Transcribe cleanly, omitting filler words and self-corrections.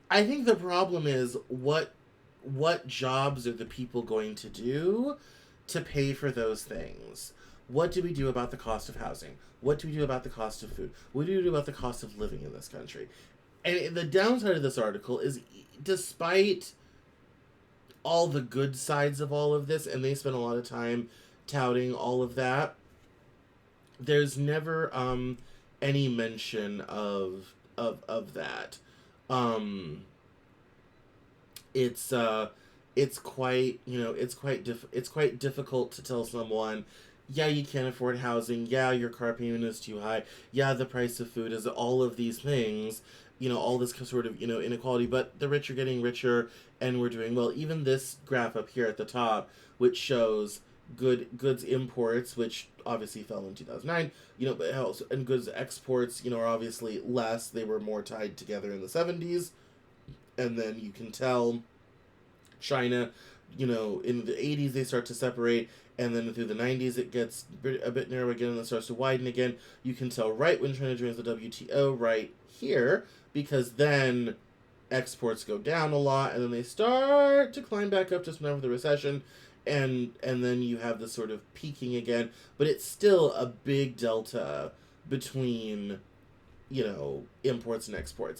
I think the problem is what jobs are the people going to do to pay for those things? What do we do about the cost of housing? What do we do about the cost of food? What do we do about the cost of living in this country? And the downside of this article is, despite all the good sides of all of this, and they spend a lot of time touting all of that, there's never any mention of that. Um, it's it's quite, it's quite difficult to tell someone, yeah, you can't afford housing, yeah, your car payment is too high, yeah, the price of food is all of these things, all this sort of, inequality, but the rich are getting richer and we're doing well. Even this graph up here at the top, which shows goods imports, which obviously fell in 2009, but also, and goods exports, are obviously less. They were more tied together in the 70s, and then you can tell China, in the 80s they start to separate, and then through the 90s it gets a bit narrow again and then starts to widen again. You can tell right when China joins the WTO, right here, because then exports go down a lot and then they start to climb back up just whenever the recession, and then you have this sort of peaking again, but it's still a big delta between imports and exports.